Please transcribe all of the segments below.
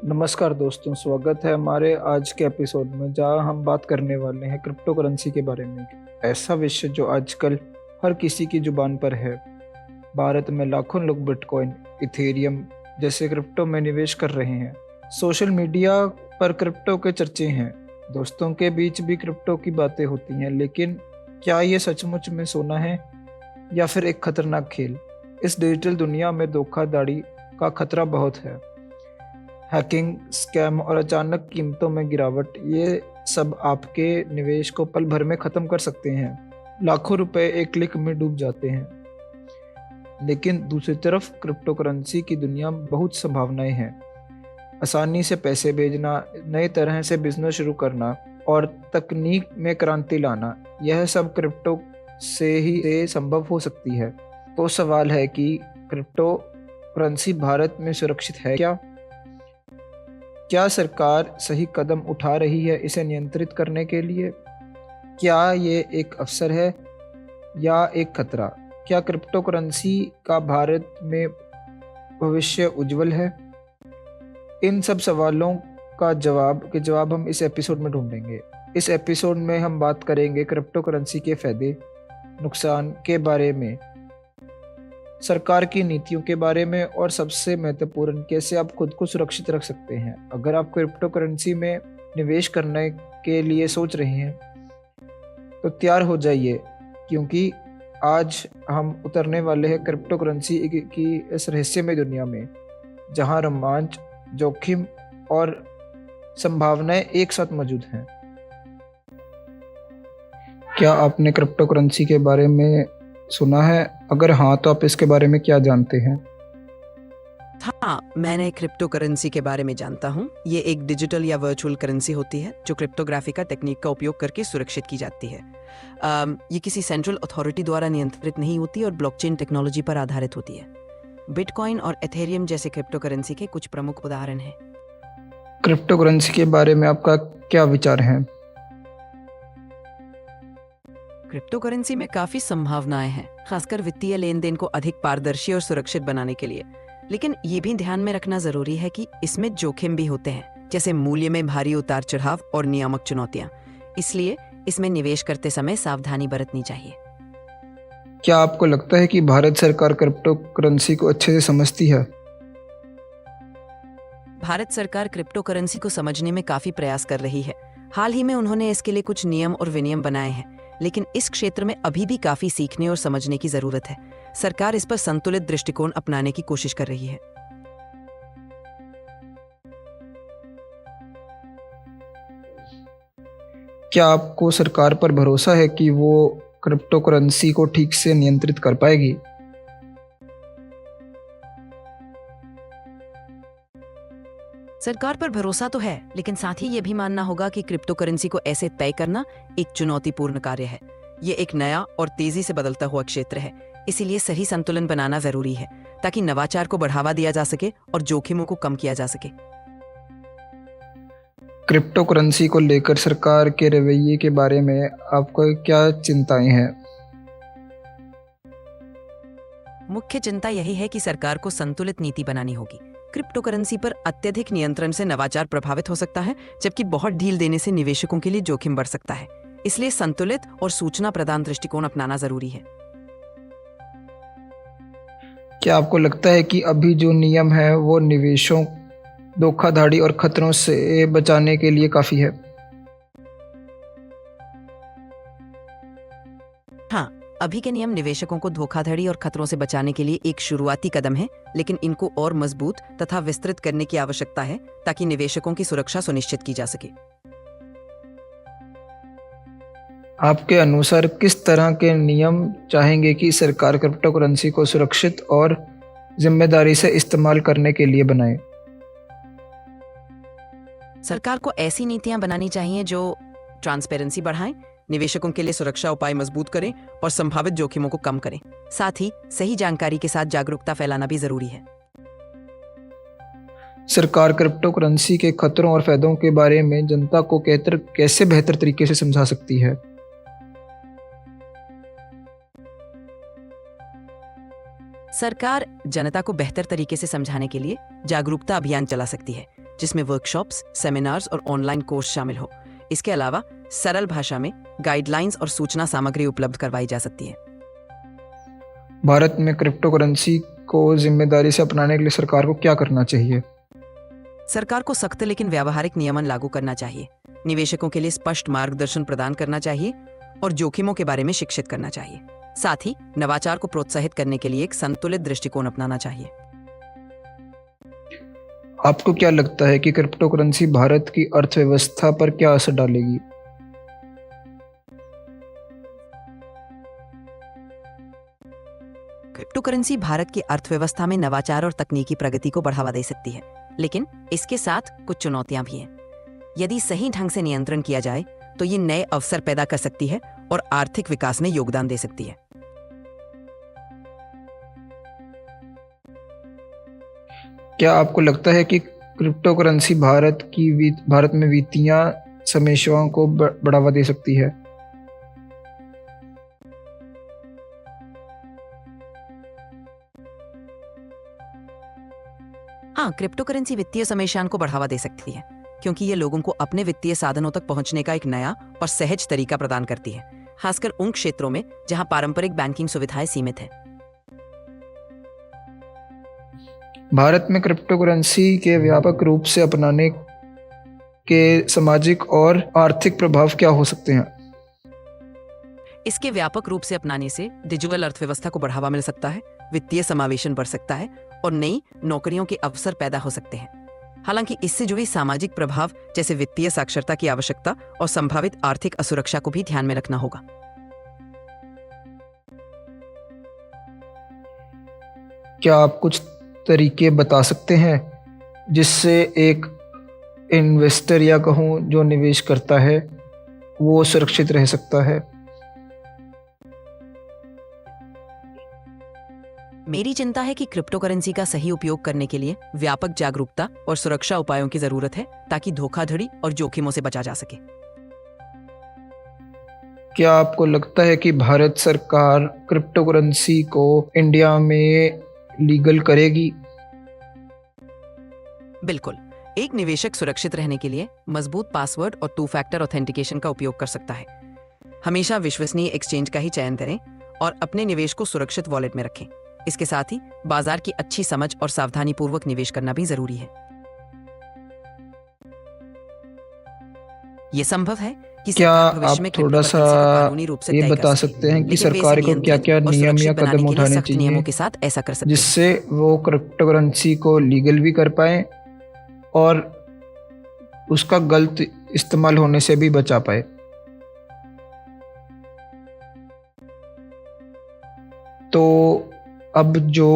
नमस्कार दोस्तों, स्वागत है हमारे आज के एपिसोड में जहां हम बात करने वाले हैं क्रिप्टो करेंसी के बारे में। ऐसा विषय जो आजकल हर किसी की जुबान पर है। भारत में लाखों लोग बिटकॉइन, इथेरियम जैसे क्रिप्टो में निवेश कर रहे हैं। सोशल मीडिया पर क्रिप्टो के चर्चे हैं। दोस्तों के बीच भी क्रिप्टो की बातें होती हैं, लेकिन क्या ये सचमुच में सोना है या फिर एक खतरनाक खेल? इस डिजिटल दुनिया में धोखाधड़ी का खतरा बहुत है। हैकिंग, स्कैम और अचानक कीमतों में गिरावट, ये सब आपके निवेश को पल भर में खत्म कर सकते हैं। लाखों रुपए एक क्लिक में डूब जाते हैं। लेकिन दूसरी तरफ क्रिप्टो करेंसी की दुनिया में बहुत संभावनाएं हैं। आसानी से पैसे भेजना, नए तरह से बिजनेस शुरू करना और तकनीक में क्रांति लाना, यह सब क्रिप्टो से संभव हो सकती है। तो सवाल है कि क्रिप्टो करेंसी भारत में सुरक्षित है क्या? क्या सरकार सही कदम उठा रही है इसे नियंत्रित करने के लिए? क्या ये एक अवसर है या एक खतरा? क्या क्रिप्टो करेंसी का भारत में भविष्य उज्जवल है? इन सब सवालों का जवाब हम इस एपिसोड में ढूंढेंगे। इस एपिसोड में हम बात करेंगे क्रिप्टो करेंसी के फायदे, नुकसान के बारे में, सरकार की नीतियों के बारे में और सबसे महत्वपूर्ण, कैसे आप खुद को सुरक्षित रख सकते हैं। अगर आप क्रिप्टो करेंसी में निवेश करने के लिए सोच रहे हैं तो तैयार हो जाइए, क्योंकि आज हम उतरने वाले हैं क्रिप्टो करेंसी की इस रहस्यमय दुनिया में, जहां रोमांच, जोखिम और संभावनाएं एक साथ मौजूद हैं। क्या आपने क्रिप्टो करेंसी के बारे में सुना है? अगर हाँ, तो आप इसके बारे में क्या जानते हैं? हाँ, मैंने क्रिप्टो करेंसी के बारे में जानता हूँ। ये एक डिजिटल या वर्चुअल करेंसी होती है जो क्रिप्टोग्राफी का टेक्निक का उपयोग करके सुरक्षित की जाती है। ये किसी सेंट्रल अथॉरिटी द्वारा नियंत्रित नहीं होती और ब्लॉकचेन टेक्नोलॉजी पर आधारित होती है। बिटकॉइन और एथेरियम जैसे क्रिप्टो करेंसी के कुछ प्रमुख उदाहरण हैं। क्रिप्टो करेंसी के बारे में आपका क्या विचार है? क्रिप्टो करेंसी में काफी संभावनाएं हैं, खासकर वित्तीय लेन देन को अधिक पारदर्शी और सुरक्षित बनाने के लिए। लेकिन ये भी ध्यान में रखना जरूरी है कि इसमें जोखिम भी होते हैं, जैसे मूल्य में भारी उतार चढ़ाव और नियामक चुनौतियां। इसलिए इसमें निवेश करते समय सावधानी बरतनी चाहिए। क्या आपको लगता है कि भारत सरकार क्रिप्टो करेंसी को अच्छे से समझती है? भारत सरकार क्रिप्टो करेंसी को समझने में काफी प्रयास कर रही है। हाल ही में उन्होंने इसके लिए कुछ नियम और विनियम बनाए हैं, लेकिन इस क्षेत्र में अभी भी काफी सीखने और समझने की जरूरत है। सरकार इस पर संतुलित दृष्टिकोण अपनाने की कोशिश कर रही है। क्या आपको सरकार पर भरोसा है कि वो क्रिप्टो करेंसी को ठीक से नियंत्रित कर पाएगी? सरकार पर भरोसा तो है, लेकिन साथ ही ये भी मानना होगा कि क्रिप्टो करेंसी को ऐसे तय करना एक चुनौतीपूर्ण कार्य है। ये एक नया और तेजी से बदलता हुआ क्षेत्र है, इसीलिए सही संतुलन बनाना जरूरी है ताकि नवाचार को बढ़ावा दिया जा सके और जोखिमों को कम किया जा सके। क्रिप्टो करेंसी को लेकर सरकार के रवैये के बारे में आपको क्या चिंताएं हैं? मुख्य चिंता यही है कि सरकार को संतुलित नीति बनानी होगी। क्रिप्टो करेंसी पर अत्यधिक नियंत्रण से नवाचार प्रभावित हो सकता है, जबकि बहुत ढील देने से निवेशकों के लिए जोखिम बढ़ सकता है। इसलिए संतुलित और सूचना प्रदान दृष्टिकोण अपनाना जरूरी है। क्या आपको लगता है कि अभी जो नियम है वो निवेशों, धोखाधड़ी और खतरों से बचाने के लिए काफी है? हाँ, अभी के नियम निवेशकों को धोखाधड़ी और खतरों से बचाने के लिए एक शुरुआती कदम है, लेकिन इनको और मजबूत तथा विस्तृत करने की आवश्यकता है ताकि निवेशकों की सुरक्षा सुनिश्चित की जा सके। आपके अनुसार किस तरह के नियम चाहेंगे कि सरकार क्रिप्टो करेंसी को सुरक्षित और जिम्मेदारी से इस्तेमाल करने के लिए बनाए? सरकार को ऐसी नीतियां बनानी चाहिए जो ट्रांसपेरेंसी बढ़ाएं, निवेशकों के लिए सुरक्षा उपाय मजबूत करें और संभावित जोखिमों को कम करें। साथ ही सही जानकारी के साथ जागरूकता फैलाना भी जरूरी है। सरकार क्रिप्टो करेंसी के खतरों और फायदों के बारे में जनता को कैसे बेहतर तरीके से समझा सकती है? सरकार जनता को बेहतर तरीके से समझाने के लिए जागरूकता अभियान चला सकती है, जिसमें वर्कशॉप्स, सेमिनार्स और ऑनलाइन कोर्स शामिल हो। इसके अलावा सरल भाषा में गाइडलाइंस और सूचना सामग्री उपलब्ध करवाई जा सकती है। भारत में क्रिप्टो करेंसी को जिम्मेदारी से अपनाने के लिए सरकार को क्या करना चाहिए? सरकार को सख्त लेकिन व्यावहारिक नियमन लागू करना चाहिए, निवेशकों के लिए स्पष्ट मार्गदर्शन प्रदान करना चाहिए और जोखिमों के बारे में शिक्षित करना चाहिए। साथ ही नवाचार को प्रोत्साहित करने के लिए एक संतुलित दृष्टिकोण अपनाना चाहिए। आपको क्या लगता है कि क्रिप्टो करेंसी भारत की अर्थव्यवस्था पर क्या असर डालेगी? क्रिप्टो करेंसी भारत की अर्थव्यवस्था में नवाचार और तकनीकी प्रगति को बढ़ावा दे सकती है, लेकिन इसके साथ कुछ चुनौतियां भी हैं। यदि सही ढंग से नियंत्रण किया जाए तो ये नए अवसर पैदा कर सकती है और आर्थिक विकास में योगदान दे सकती है। क्या आपको लगता है कि क्रिप्टो करेंसी भारत में वित्तीय समस्याओं को बढ़ावा दे सकती है? हाँ, क्रिप्टो करेंसी वित्तीय समस्याओं को बढ़ावा दे सकती है, क्योंकि ये लोगों को अपने वित्तीय साधनों तक पहुंचने का एक नया और सहज तरीका प्रदान करती है, खासकर उन क्षेत्रों में जहां पारंपरिक बैंकिंग सुविधाएं सीमित हैं। भारत में क्रिप्टो करेंसी के व्यापक रूप से अपनाने के सामाजिक और आर्थिक प्रभाव क्या हो सकते हैं? इसके व्यापक रूप से अपनाने से डिजिटल अर्थव्यवस्था को बढ़ावा मिल सकता है, वित्तीय समावेशन बढ़ सकता है और नई नौकरियों के अवसर पैदा हो सकते हैं। हालांकि इससे जुड़ी सामाजिक प्रभाव जैसे वित्तीय साक्षरता की आवश्यकता और संभावित आर्थिक असुरक्षा को भी ध्यान में रखना होगा। क्या आप कुछ तरीके बता सकते हैं जिससे एक इन्वेस्टर या कहूँ जो निवेश करता है वो सुरक्षित रह सकता है? मेरी चिंता है कि क्रिप्टो करेंसी का सही उपयोग करने के लिए व्यापक जागरूकता और सुरक्षा उपायों की जरूरत है, ताकि धोखाधड़ी और जोखिमों से बचा जा सके। क्या आपको लगता है कि भारत सरकार क्रिप्टो करेंसी को इंडिया में लीगल करेगी? बिल्कुल। एक निवेशक सुरक्षित रहने के लिए मजबूत पासवर्ड और 2 फैक्टर ऑथेंटिकेशन का उपयोग कर सकता है। हमेशा विश्वसनीय एक्सचेंज का ही चयन करें और अपने निवेश को सुरक्षित वॉलेट में रखें। इसके साथ ही बाजार की अच्छी समझ और सावधानी पूर्वक निवेश करना भी जरूरी है। यह संभव है कि क्या सरकार भविष्य में आप क्रिप्टो थोड़ा सा करेंसी को कानूनी रूप से ये तय कर बता सके, सकते हैं कि लेकिन वे इसे सरकार को नियंत्रित क्या-क्या और नियम या सुरक्षित बनाने कदम के लिए उठाने सख्त नियमों चाहिए के साथ ऐसा कर सकते हैं। जिससे वो क्रिप्टो करेंसी को लीगल भी कर पाए और उसका गलत इस्तेमाल होने से भी बचा पाए? तो अब जो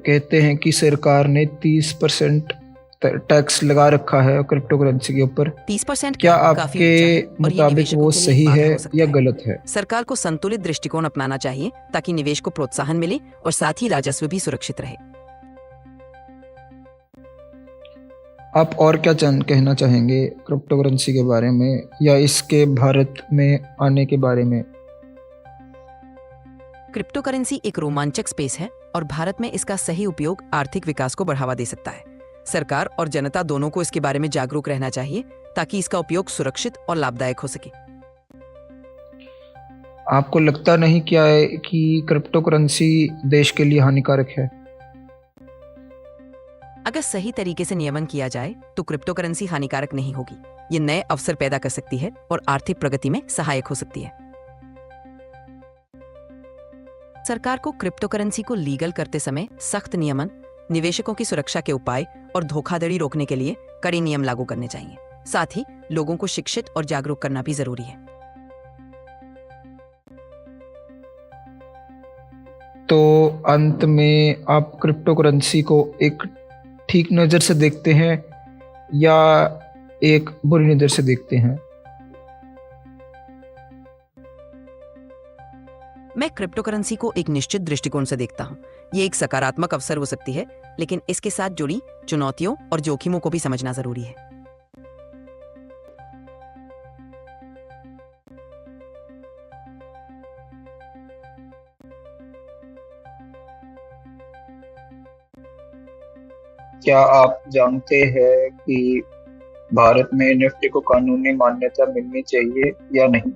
कहते हैं कि सरकार ने 30% टैक्स लगा रखा है क्रिप्टो करेंसी के ऊपर, 30% क्या काफी आपके ऊंचा है और ये मुताबिक निवेशकों वो के लिए सही बाधा है हो सकता या है। गलत है? सरकार को संतुलित दृष्टिकोण अपनाना चाहिए ताकि निवेश को प्रोत्साहन मिले और साथ ही राजस्व भी सुरक्षित रहे। आप और क्या कहना चाहेंगे क्रिप्टो करेंसी के बारे में या इसके भारत में आने के बारे में? क्रिप्टो करेंसी एक रोमांचक स्पेस है और भारत में इसका सही उपयोग आर्थिक विकास को बढ़ावा दे सकता है। सरकार और जनता दोनों को इसके बारे में जागरूक रहना चाहिए ताकि इसका उपयोग सुरक्षित और लाभदायक हो सके। आपको लगता नहीं क्या है कि क्रिप्टो करेंसी देश के लिए हानिकारक है? अगर सही तरीके से नियमन किया जाए तो क्रिप्टो करेंसी हानिकारक नहीं होगी। ये नए अवसर पैदा कर सकती है और आर्थिक प्रगति में सहायक हो सकती है। सरकार को क्रिप्टो करेंसी को लीगल करते समय सख्त नियमन, निवेशकों की सुरक्षा के उपाय और धोखाधड़ी रोकने के लिए कड़े नियम लागू करने चाहिए। साथ ही लोगों को शिक्षित और जागरूक करना भी जरूरी है। तो अंत में आप क्रिप्टो करेंसी को एक ठीक नज़र से देखते हैं या एक बुरी नज़र से देखते हैं? मैं क्रिप्टो करेंसी को एक निश्चित दृष्टिकोण से देखता हूँ। ये एक सकारात्मक अवसर हो सकती है, लेकिन इसके साथ जुड़ी चुनौतियों और जोखिमों को भी समझना जरूरी है। क्या आप जानते हैं कि भारत में एनएफटी को कानूनी मान्यता मिलनी चाहिए या नहीं?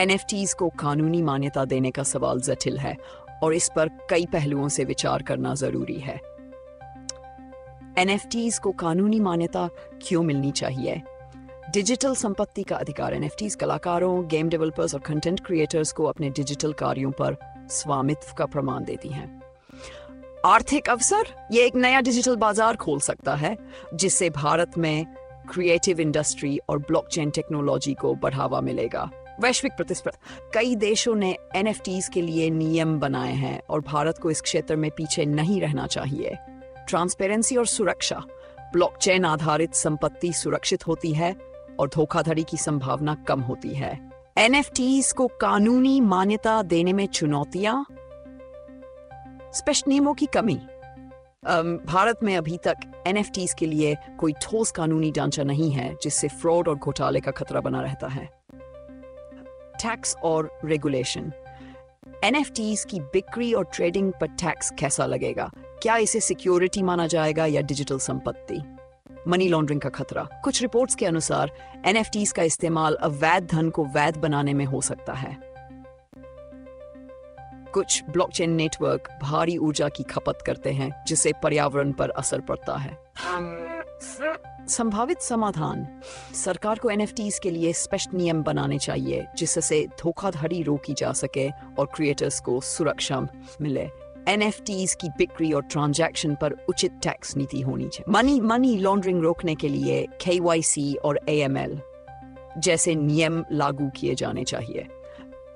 NFTs को कानूनी मान्यता देने का सवाल जटिल है और इस पर कई पहलुओं से विचार करना जरूरी है। NFTs को कानूनी मान्यता क्यों मिलनी चाहिए? डिजिटल संपत्ति का अधिकार NFTs कलाकारों, गेम डेवलपर्स और कंटेंट क्रिएटर्स को अपने डिजिटल कार्यों पर स्वामित्व का प्रमाण देती हैं। आर्थिक अवसर, ये एक नया डिजिटल बाजार खोल सकता है जिससे भारत में क्रिएटिव इंडस्ट्री और ब्लॉकचेन टेक्नोलॉजी को बढ़ावा मिलेगा। वैश्विक प्रतिस्पर्धा, कई देशों ने NFTs के लिए नियम बनाए हैं और भारत को इस क्षेत्र में पीछे नहीं रहना चाहिए। ट्रांसपेरेंसी और सुरक्षा, ब्लॉकचेन आधारित संपत्ति सुरक्षित होती है और धोखाधड़ी की संभावना कम होती है। NFTs को कानूनी मान्यता देने में चुनौतियां, स्पष्ट नियमों की कमी। भारत में अभी तक NFTs के लिए कोई ठोस कानूनी ढांचा नहीं है जिससे फ्रॉड और घोटाले का खतरा बना रहता है। टैक्स और रेगुलेशन, NFTs की बिक्री और ट्रेडिंग पर टैक्स कैसा लगेगा? क्या इसे सिक्योरिटी माना जाएगा या डिजिटल संपत्ति? मनी लॉन्ड्रिंग का खतरा, कुछ रिपोर्ट्स के अनुसार NFTs का इस्तेमाल अवैध धन को वैध बनाने में हो सकता है। कुछ ब्लॉकचेन नेटवर्क भारी ऊर्जा की खपत करते हैं जिससे पर्यावरण पर असर पड़ता है। संभावित समाधान, सरकार को NFTs के लिए स्पष्ट नियम बनाने चाहिए जिससे धोखाधड़ी रोकी जा सके और क्रिएटर्स को सुरक्षा मिले। NFTs की बिक्री और ट्रांजैक्शन पर उचित टैक्स नीति होनी चाहिए। मनी लॉन्ड्रिंग रोकने के लिए KYC और AML जैसे नियम लागू किए जाने चाहिए।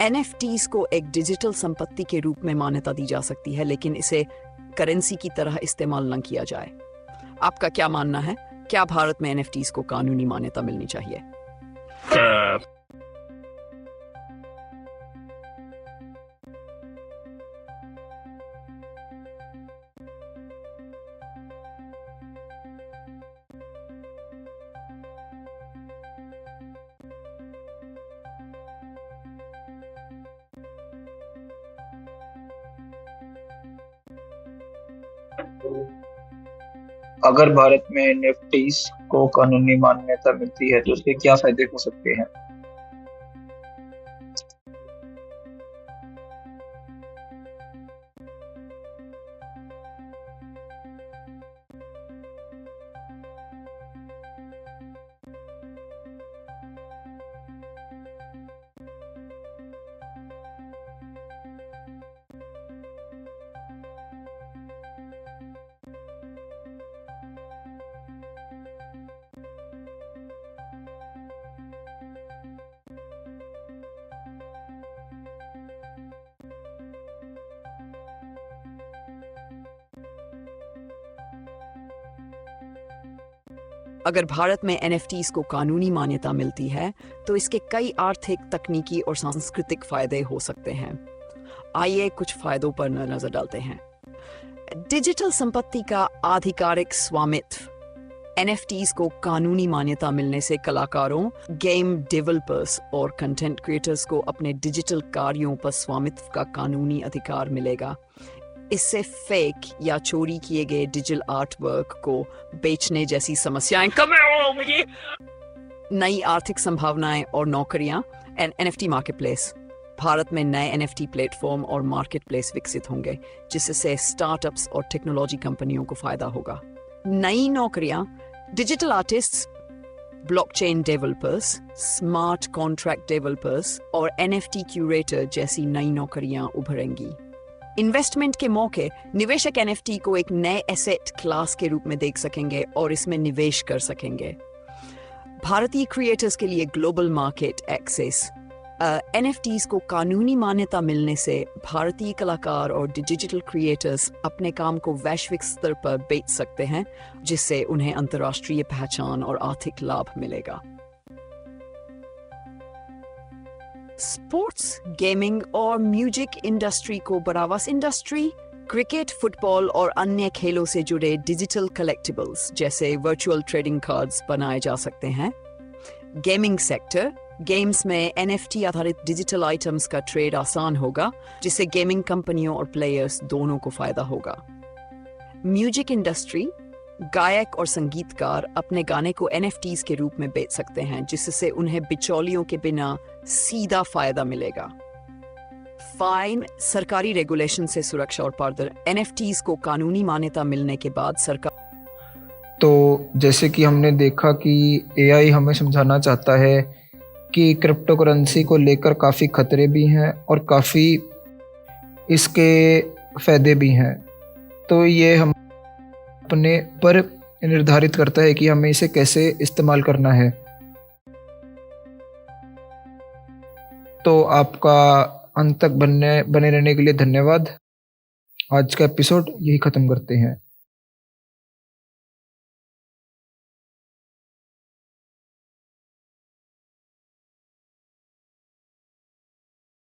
NFTs को एक डिजिटल संपत्ति के रूप में मान्यता दी जा सकती है, लेकिन इसे करेंसी की तरह इस्तेमाल न किया जाए। आपका क्या मानना है? क्या भारत में NFTs को कानूनी मान्यता मिलनी चाहिए? अगर भारत में एनएफटीज को कानूनी मान्यता मिलती है तो उसके क्या फायदे हो सकते हैं? अगर भारत में NFTs को कानूनी मान्यता मिलती है तो इसके कई आर्थिक, तकनीकी और सांस्कृतिक फायदे हो सकते हैं। आइए कुछ फायदों पर नजर डालते हैं। डिजिटल संपत्ति का आधिकारिक स्वामित्व, NFTs को कानूनी मान्यता मिलने से कलाकारों, गेम डेवलपर्स और कंटेंट क्रिएटर्स को अपने डिजिटल कार्यों पर स्वामित्व का कानूनी अधिकार मिलेगा। इससे फेक या चोरी किए गए डिजिटल आर्ट वर्क को बेचने जैसी समस्याएं कम होंगी। नई आर्थिक संभावनाएं और नौकरियां, NFT मार्केटप्लेस, भारत में नए NFT प्लेटफॉर्म और मार्केटप्लेस विकसित होंगे जिससे स्टार्टअप्स और टेक्नोलॉजी कंपनियों को फायदा होगा। नई नौकरियां, digital artists, blockchain developers, smart contract developers और NFT क्यूरेटर जैसी नई नौकरियां उभरेंगी। इन्वेस्टमेंट के मौके, निवेशक NFT को एक नए एसेट क्लास के रूप में देख सकेंगे और इसमें निवेश कर सकेंगे। भारतीय क्रिएटर्स के लिए ग्लोबल मार्केट एक्सेस, NFTs को कानूनी मान्यता मिलने से भारतीय कलाकार और डिजिटल क्रिएटर्स अपने काम को वैश्विक स्तर पर बेच सकते हैं जिससे उन्हें अंतर्राष्ट्रीय पहचान और आर्थिक लाभ मिलेगा। स्पोर्ट्स, गेमिंग और म्यूजिक इंडस्ट्री को बढ़ावा, इंडस्ट्री क्रिकेट, फुटबॉल और अन्य खेलों से जुड़े डिजिटल कलेक्टिबल्स जैसे वर्चुअल ट्रेडिंग कार्ड्स बनाए जा सकते हैं। गेमिंग सेक्टर, गेम्स में NFT आधारित डिजिटल आइटम्स का ट्रेड आसान होगा, जिससे गेमिंग कंपनियों और प्लेयर्स दोनों को फायदा होगा। म्यूजिक इंडस्ट्री, गायक और संगीतकार अपने गाने को NFTs के रूप में बेच सकते हैं, जिससे उन्हें बिचौलियों के बिना सीधा फायदा मिलेगा। फाइन, सरकारी रेगुलेशन से सुरक्षा और पारदर्शिता। NFTs को कानूनी मान्यता मिलने के बाद सरकार तो जैसे कि हमने देखा कि AI हमें समझाना चाहता है कि क्रिप्टो करेंसी को लेकर काफ़ी खतरे भी हैं और काफ़ी इसके फ़ायदे भी हैं। तो ये हम अपने पर निर्धारित करता है कि हमें इसे कैसे इस्तेमाल करना है। तो आपका अंत तक बने रहने के लिए धन्यवाद। आज का एपिसोड यही ख़त्म करते हैं।